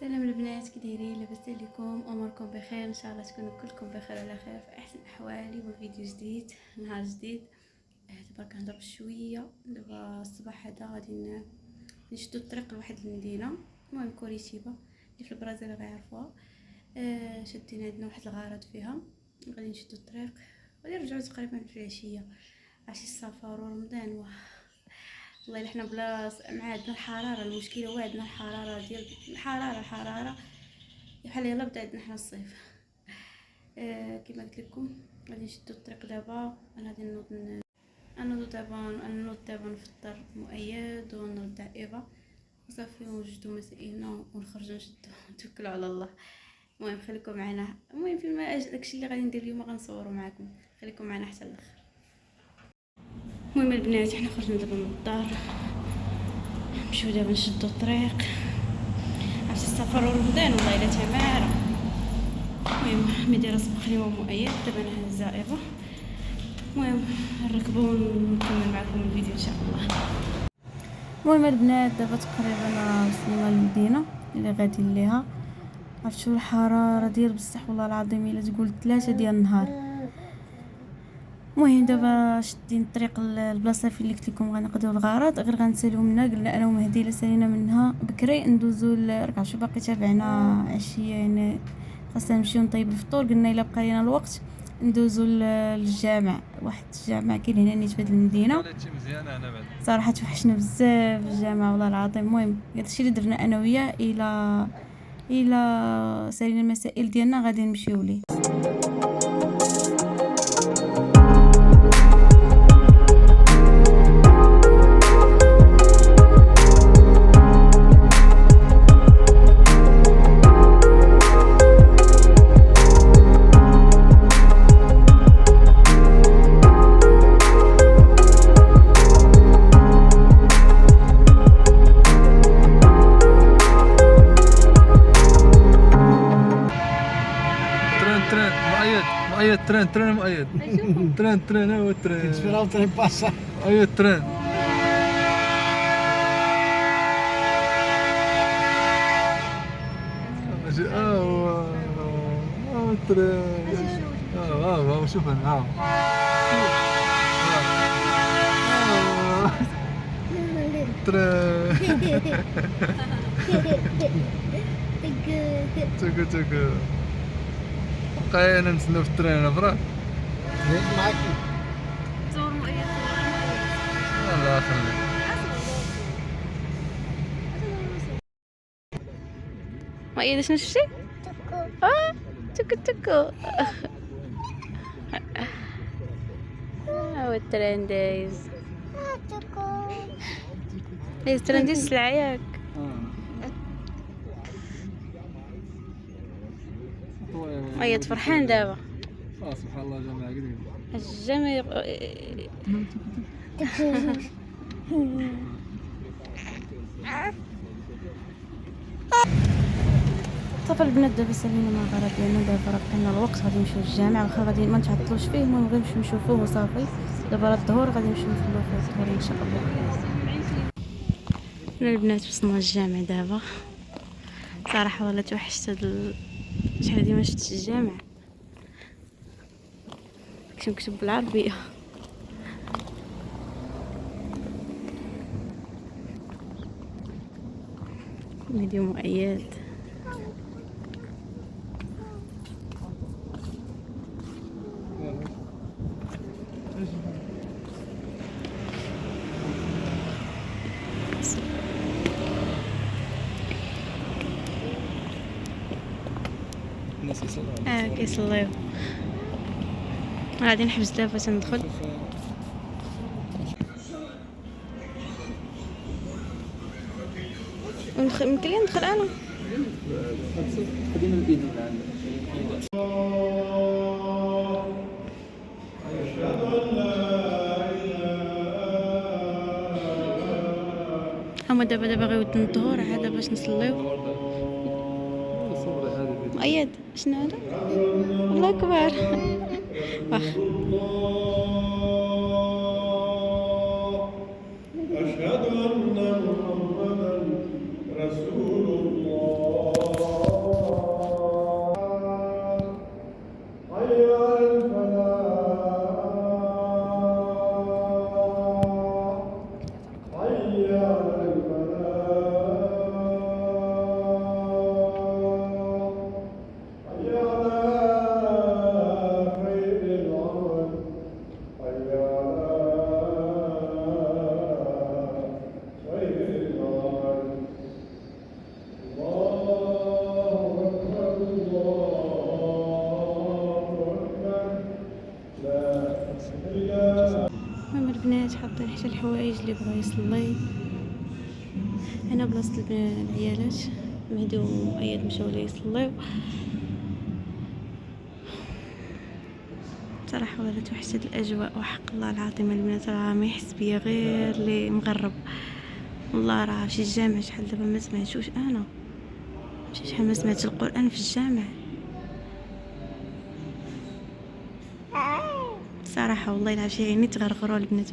سلام البنات، كي دايرين؟ لاباس عليكم؟ اموركم بخير؟ ان شاء الله تكونوا كلكم بخير وعلى خير في احسن احوالي. وفيديو جديد، نهار جديد. دابا كنهضر شويه. دابا الصباح هذا غادي نشدو الطريق لواحد المدينه، المهم كوريتيبا اللي في البرازيل غيعرفوها. شادين عندنا واحد الغرض فيها، غادي نشدو الطريق، غادي نرجعو تقريبا في العشيه. عشي السفر ورمضان والله الا حنا بلاص مع عندنا الحراره. المشكله هو عندنا الحراره ديال الحراره بحال يلا بدا عندنا حنا الصيف. كما قلت لكم غادي نشدو الطريق دابا. انا غادي نوض دابا نفطر مؤيد ونرد على ايفا وصافي ونوجدو مسائلنا ونخرجوا نتوكلوا على الله. المهم خليكم معنا. المهم فيما داكشي اللي غادي ندير اليوم غنصوروا معكم، خليكم معنا حتى الاخر. المهم البنات حنا خرجنا دابا من الدار، نمشيو دابا نشدو الطريق. عرفتي السفر ورمضان والله الا تماره. المهم مديره سبق لي ومؤيد، دابا انا هازه ايفا. المهم نركبوا ونكمل معكم الفيديو ان شاء الله. المهم البنات دابا تقريبا وصلنا للمدينه اللي غاديين ليها. عرفتوا الحراره ديال بصح والله العظيم الا تقول 3 ديال النهار. المهم دابا شدين الطريق البلاصه فين اللي قلت لكم غنقضيو الغرض، غير غنساليو منها. قلنا انا ومهدي الا سالينا منها بكري ندوزو راك شو باقي تابعنا عشيه، يعني خاصنا نمشيو نطيب الفطور. قلنا الا بقى لينا الوقت ندوزو للجامع، واحد الجامع كاين هنا نيت في هذه المدينه. صراحه توحشنا بزاف الجامع والله العظيم. المهم هادشي اللي درنا انا وياه. الى سالينا المسائل ديالنا غادي نمشيو ليه. ترين مؤيد. ترين هو الترين. كنتفيراو ترين باسا. ايوا الترين. هو الترين. ها شوف انا الترين. تكو بقينا نتسناو في الترين افراح. معاك تصور مؤيد. الله يخليك. مؤيد شنو شفتي؟ تكو هو الترين دايز. الترين ديال السلعه ياك. مؤيد فرحان دابا. سبحان الله جامع قديم. الجامع صافي البنات دابا سالينا مع الغرض ديالنا. دابا راه بقينا الوقت غادي نمشيو للجامع، واخا غادي ما نتعطلوش فيه. المهم غير نمشيو نشوفوه وصافي. دابا راه الظهور غادي نمشيو نصليو فيه الظهر ان شاء الله. حنا البنات وصلنا للجامع دابا. صراحه والله توحشت شحال هادي ما شفتش الجامع. كنت نكتب بالعربيه. فيديو مؤيد. الناس كيصليو. كيصليو. غادي نحبس دابا تندخل. يمكن لي ندخل انا. قديم الايد هما دابا غيودوا الظهور عاد باش نصليو. مؤيد شنو هذا؟ الله اكبر. واخ أشهد أن محمدا رسول الله. الحوايج اللي بغا يصلي. هنا بلاصه العيالات، مهدي ومؤيد مشاو لي يصليو. صراحه ولا توحشت الاجواء وحق الله العظيم. البنات راه ما يحس بيا غير اللي مغرب. والله راه شي الجامع شحال دابا ما سمعتوش انا، شحال ما سمعت القران في الجامع صراحه. والله العظيم عيني تغرغروا البنات،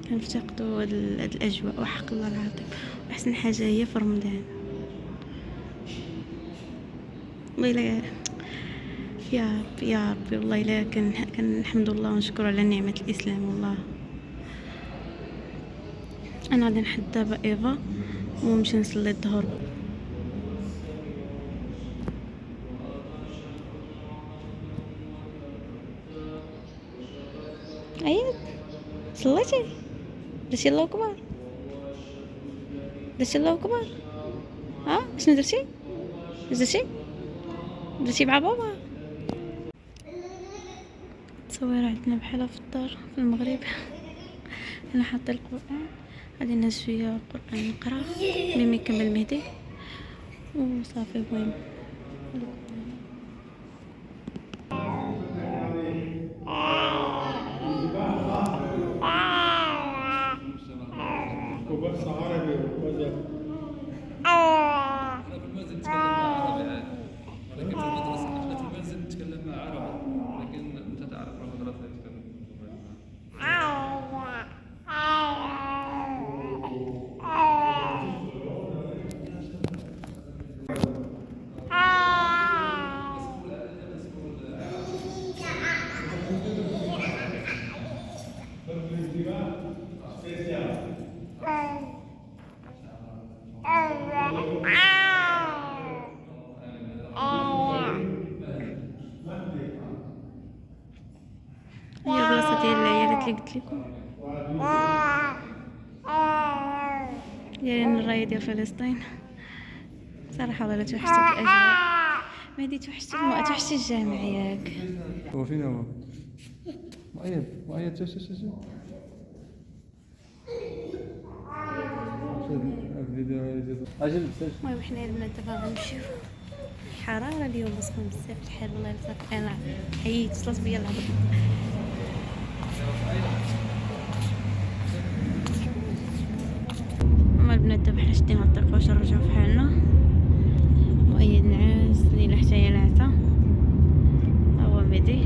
كنفتقدوا هاد الاجواء وحق الله العظيم. احسن حاجه هي في رمضان. والله لا يا ربي يا ربي، والله لا كنحمد الله ونشكر على نعمه الاسلام. والله انا غادي نحط دابا ايفا ونمشي نصلي الظهر. اييه صليتي؟ درتي الله اكبر؟ درتي الله اكبر؟ ها شنو درتي؟ درتي مع بابا؟ تصوير عندنا بحال في الدار في المغرب. انا حاطه القران، غادي نهز شويه القران نقرا ملي يكمل مهدي وصافي. المهم وبس عربي وكذا. انا في المنزل نتكلم مع عربي عادي، ولكن في المدرسه احنا في المنزل نتكلم مع عربي، لكن انت تعرف في المدرسه يتكلم هي البلاصه ديال العيالات اللي قلت لكم، دايرين الرايه ديال فلسطين. صراحه ولا توحشت الاجواء. مهدي توحشت الجامع ياك؟ هو فين هو؟ مؤيد شوف الفيديو اجل. المهم حنا البنات دابا غنمشيو. الحراره اليوم سخون بزاف الحال. والله صافي انا حييت وصلت بيا الهضره. هما البنات دابا حنا شدينا الطريق باش نرجعو فحالنا. مؤيد نعاس، ليلى حتى هي ناعسه، هو مهدي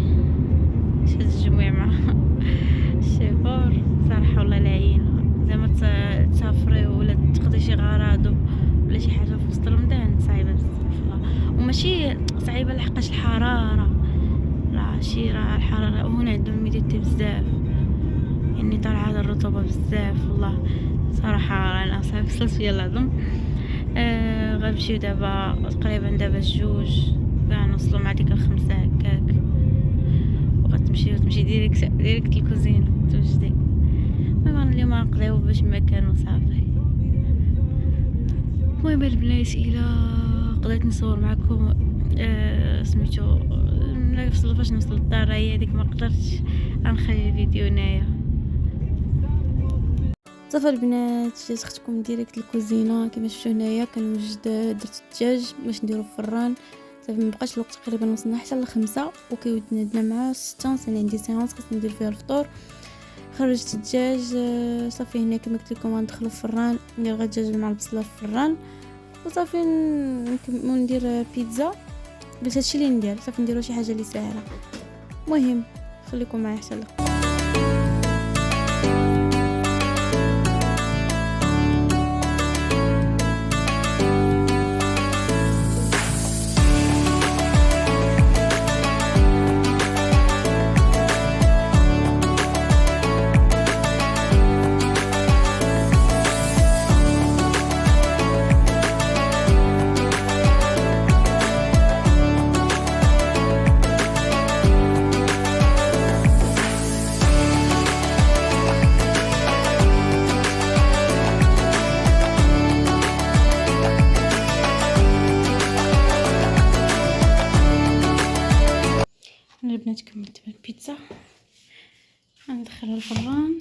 شاد الجميع مع الشيفور. صراحه والله لا عينا زعما تسافري ولا تقضي شي غراض ولا شي حاجه في وسط رمضان صعيبه بزاف. والله وماشي صعيبه لحقاش الحراره، راه الحراره هنا عندهم ميديتي بزاف، يعني طالعه هاد الرطوبه بزاف. والله صراحه انا صافي وصلت فيا العظم. غنمشيو دابا تقريبا دابا 2 غنوصلوا مع ديك 5 هكاك، وغتمشي ديريكت الكوزينه توجدي. المهم اليوم غنقضيو باش مكان وصافي. المهم البنات الى قضيت نصور معكم سميتو فاش نوصل للدار، هي هذيك ما قدرتش غنخلي الفيديو هنايا. صافي البنات جات اختكم ديريكت الكوزينه كما شفتوا هنايا. كنوجد درت الدجاج باش نديرو في الفران. صافي مبقاش الوقت، تقريبا وصلنا حتى ل5 وكيودنا مع 6 وصلنا عندي سيونس خاصني ندير فيها الفطور. خرجت الدجاج صافي هنا كما قلت لكم غندخلو في الفران، ندير غير الدجاج مع البصله في الفران وصافي ندير بيتزا. بس هادشي اللي ندير، صافي نديرو شي حاجه اللي ساهله. المهم خليكم معايا حتى البنات كملت البيتزا غندخلها الفران.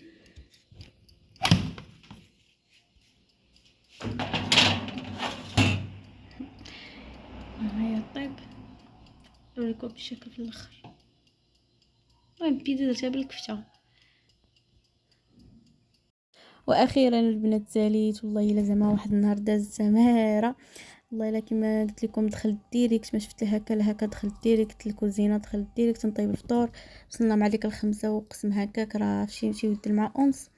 هاهي طيب، نوريكم بالشكل في الاخر. المهم البيتزا درتها بالكفته. واخيرا البنات ساليت، والله الا زعما واحد النهار داز سماره، والله الا كما قلت لكم دخلت ديريكت، ما شفت لها هكا دخلت ديريكت الكوزينه، دخلت ديريكت نطيب الفطور. وصلنا مع ديك الخمسة وقسم هكاك، راه فشي ودر مع اونس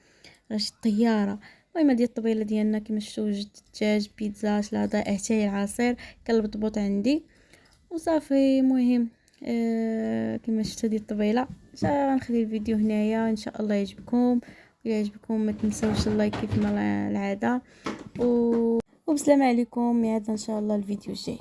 راه شي طياره. المهم هادي الطبيله ديالنا كما شفتوا، وجد الدجاج، بيتزا، شلاضه، اتاي، العصير كالبطبوط عندي وصافي. المهم كما شفت هذه الطبيله. غنخلي الفيديو هنايا، ان شاء الله يعجبكم. ويعجبكم ما تنسوش اللايك كيف ما العاده وبسلام عليكم. ميعادنا ان شاء الله الفيديو الجاي.